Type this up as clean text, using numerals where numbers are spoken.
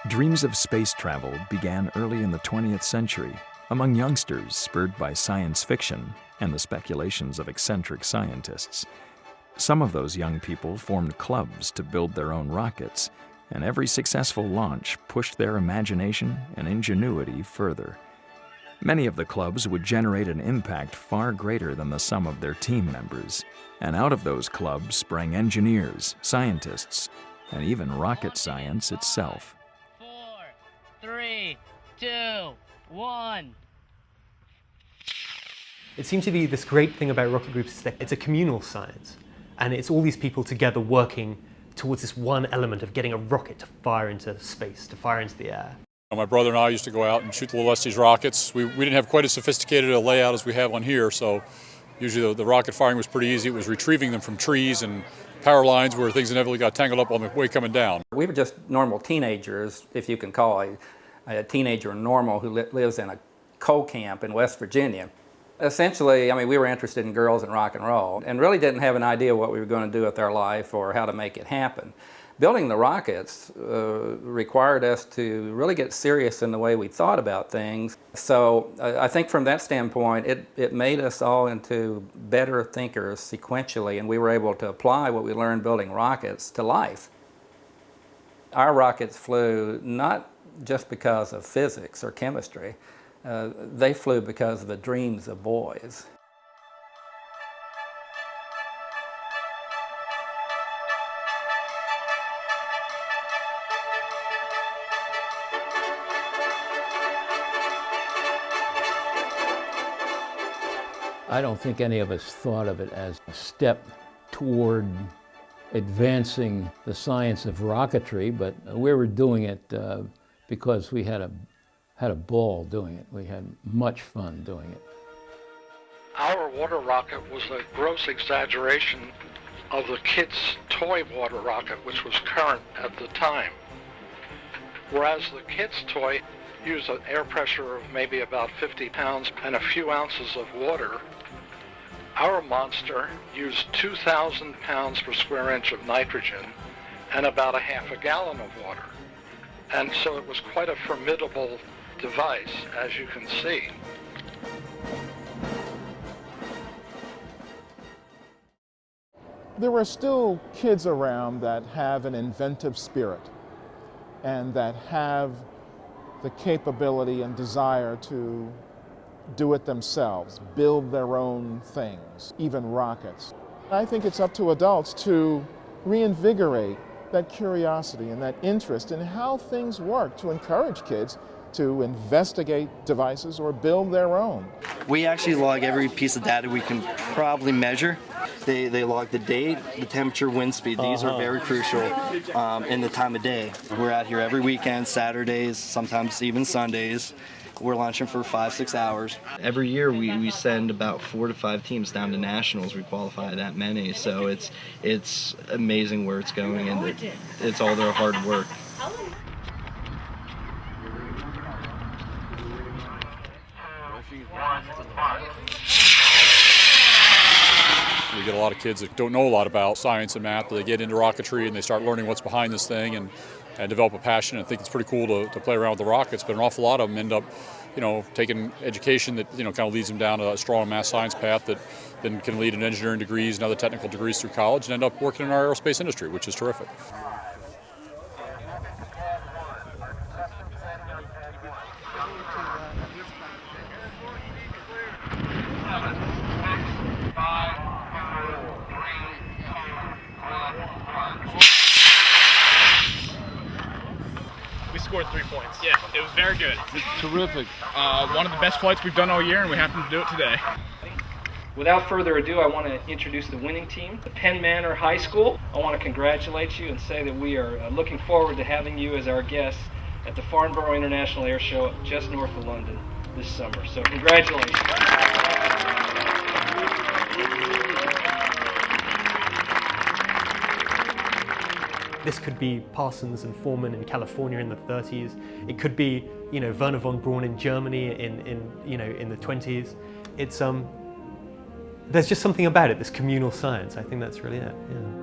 Dreams of space travel began early in the 20th century among youngsters spurred by science fiction and the speculations of eccentric scientists. Some of those young people formed clubs to build their own rockets, and every successful launch pushed their imagination and ingenuity further. Many of the clubs would generate an impact far greater than the sum of their team members, and out of those clubs sprang engineers, scientists, and even rocket science itself. 4, 3, 2, 1. It seems to be this great thing about rocket groups is that it's a communal science, and it's all these people together working towards this one element of getting a rocket to fire into space, to fire into the air. My brother and I used to go out and shoot the little Estes rockets. We didn't have quite as sophisticated a layout as we have on here, so usually the rocket firing was pretty easy. It was retrieving them from trees and power lines where things inevitably got tangled up on the way coming down. We were just normal teenagers, if you can call a teenager normal, who lives in a coal camp in West Virginia. Essentially, we were interested in girls and rock and roll and really didn't have an idea what we were going to do with our life or how to make it happen. Building the rockets required us to really get serious in the way we thought about things. So I think from that standpoint, it made us all into better thinkers sequentially, and we were able to apply what we learned building rockets to life. Our rockets flew not just because of physics or chemistry. They flew because of the dreams of boys. I don't think any of us thought of it as a step toward advancing the science of rocketry, but we were doing it because we had a ball doing it. We had much fun doing it. Our water rocket was a gross exaggeration of the kids' toy water rocket, which was current at the time. Whereas the kids' toy used an air pressure of maybe about 50 pounds and a few ounces of water, our monster used 2,000 pounds per square inch of nitrogen and about a half a gallon of water. And so it was quite a formidable device, as you can see. There are still kids around that have an inventive spirit and that have the capability and desire to do it themselves, build their own things, even rockets. I think it's up to adults to reinvigorate that curiosity and that interest in how things work, to encourage kids to investigate devices or build their own. We actually log every piece of data we can probably measure. They log the date, the temperature, wind speed. These are very crucial in the time of day. We're out here every weekend, Saturdays, sometimes even Sundays. We're launching for 5-6 hours. Every year we send about 4 to 5 teams down to nationals. We qualify that many, so it's amazing where it's going, and it's all their hard work. We get a lot of kids that don't know a lot about science and math, but they get into rocketry and they start learning what's behind this thing and develop a passion and think it's pretty cool to play around with the rockets. But an awful lot of them end up, taking education that, kind of leads them down a strong math science path that then can lead in engineering degrees and other technical degrees through college and end up working in our aerospace industry, which is terrific. We scored 3 points. Yeah, it was very good. Terrific. One of the best flights we've done all year, and we happened to do it today. Without further ado, I want to introduce the winning team, the Penn Manor High School. I want to congratulate you and say that we are looking forward to having you as our guests at the Farnborough International Air Show just north of London this summer. So congratulations. This could be Parsons and Foreman in California in the 30s. It could be, Werner von Braun in Germany in the 20s. It's there's just something about it, this communal science. I think that's really it. Yeah.